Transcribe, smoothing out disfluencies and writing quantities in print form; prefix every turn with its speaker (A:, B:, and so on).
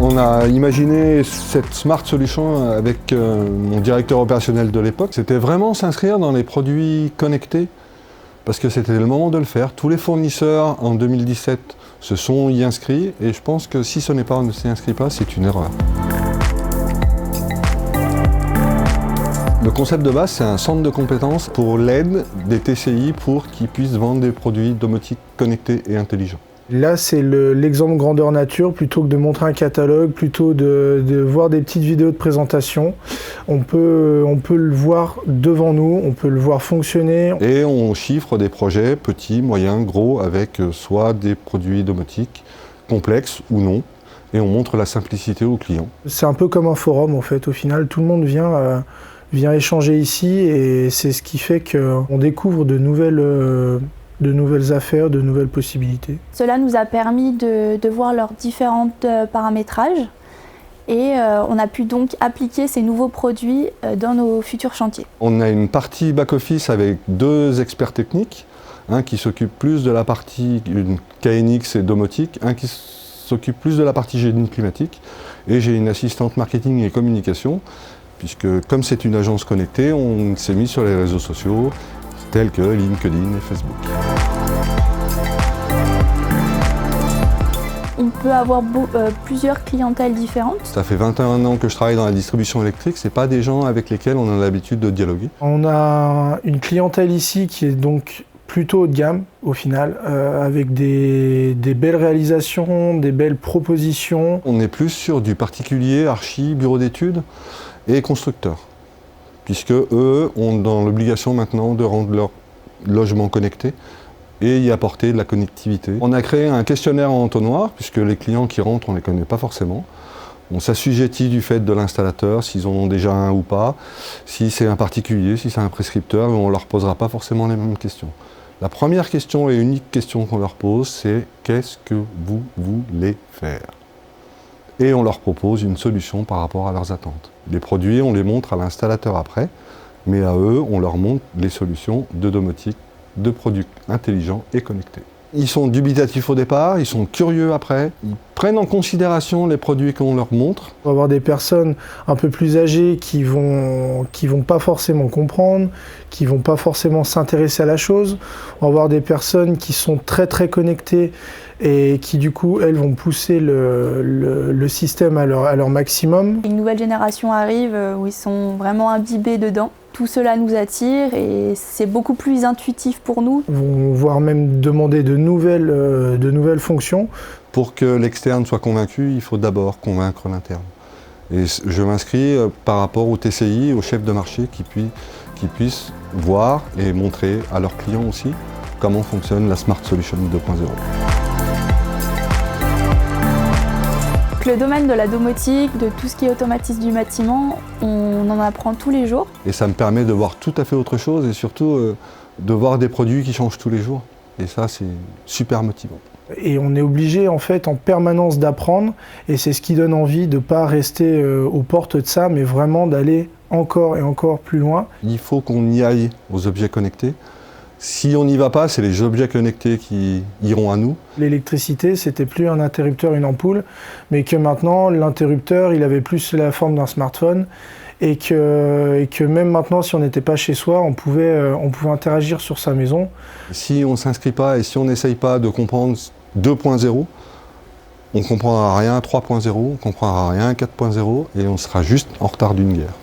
A: On a imaginé cette Smart Solution avec mon directeur opérationnel de l'époque. C'était vraiment s'inscrire dans les produits connectés parce que c'était le moment de le faire. Tous les fournisseurs en 2017 se sont y inscrits et je pense que si ce n'est pas, on ne s'y inscrit pas, c'est une erreur. Le concept de base, c'est un centre de compétences pour l'aide des TCI pour qu'ils puissent vendre des produits domotiques connectés et intelligents.
B: Là, c'est l'exemple grandeur nature, plutôt que de montrer un catalogue, plutôt de voir des petites vidéos de présentation. On peut le voir devant nous, on peut le voir fonctionner.
A: Et on chiffre des projets petits, moyens, gros, avec soit des produits domotiques complexes ou non. Et on montre la simplicité aux clients.
B: C'est un peu comme un forum, en fait. Au final, tout le monde vient échanger ici et c'est ce qui fait qu'on découvre de nouvelles affaires, de nouvelles possibilités.
C: Cela nous a permis de voir leurs différents paramétrages et on a pu donc appliquer ces nouveaux produits dans nos futurs chantiers.
A: On a une partie back-office avec 2 experts techniques, un qui s'occupe plus de la partie KNX et domotique, un qui s'occupe plus de la partie génie climatique, et j'ai une assistante marketing et communication, puisque comme c'est une agence connectée, on s'est mis sur les réseaux sociaux, tels que LinkedIn et Facebook.
C: On peut avoir plusieurs clientèles différentes.
A: Ça fait 21 ans que je travaille dans la distribution électrique, c'est pas des gens avec lesquels on a l'habitude de dialoguer.
B: On a une clientèle ici qui est donc plutôt haut de gamme au final, avec des belles réalisations, des belles propositions.
A: On est plus sur du particulier, archi, bureau d'études et constructeurs, puisque eux ont dans l'obligation maintenant de rendre leur logement connecté et y apporter de la connectivité. On a créé un questionnaire en entonnoir, puisque les clients qui rentrent, on ne les connaît pas forcément. On s'assujettit du fait de l'installateur, s'ils en ont déjà un ou pas, si c'est un particulier, si c'est un prescripteur, on ne leur posera pas forcément les mêmes questions. La première question et unique question qu'on leur pose, c'est « Qu'est-ce que vous voulez faire ?» Et on leur propose une solution par rapport à leurs attentes. Les produits, on les montre à l'installateur après, mais à eux, on leur montre les solutions de domotique, de produits intelligents et connectés. Ils sont dubitatifs au départ, ils sont curieux après, ils prennent en considération les produits qu'on leur montre.
B: On va avoir des personnes un peu plus âgées qui vont pas forcément comprendre, qui vont pas forcément s'intéresser à la chose. On va avoir des personnes qui sont très connectées et qui du coup, elles vont pousser le système à leur maximum.
C: Une nouvelle génération arrive où ils sont vraiment imbibés dedans. Tout cela nous attire et c'est beaucoup plus intuitif pour nous.
B: Ils vont voire même demander de nouvelles fonctions.
A: Pour que l'externe soit convaincu, il faut d'abord convaincre l'interne. Et je m'inscris par rapport au TCI, aux chefs de marché qui puissent voir et montrer à leurs clients aussi comment fonctionne la Smart Solution 2.0.
C: Le domaine de la domotique, de tout ce qui est automatisme du bâtiment, on en apprend tous les jours.
A: Et ça me permet de voir tout à fait autre chose et surtout de voir des produits qui changent tous les jours. Et ça, c'est super motivant.
B: Et on est obligé en fait en permanence d'apprendre et c'est ce qui donne envie de ne pas rester aux portes de ça, mais vraiment d'aller encore et encore plus loin.
A: Il faut qu'on y aille aux objets connectés. Si on n'y va pas, c'est les objets connectés qui iront à nous.
B: L'électricité, c'était plus un interrupteur, une ampoule, mais que maintenant, l'interrupteur, il avait plus la forme d'un smartphone et que même maintenant, si on n'était pas chez soi, on pouvait interagir sur sa maison.
A: Si on ne s'inscrit pas et si on n'essaye pas de comprendre 2.0, on ne comprendra rien 3.0, on ne comprendra rien 4.0 et on sera juste en retard d'une guerre.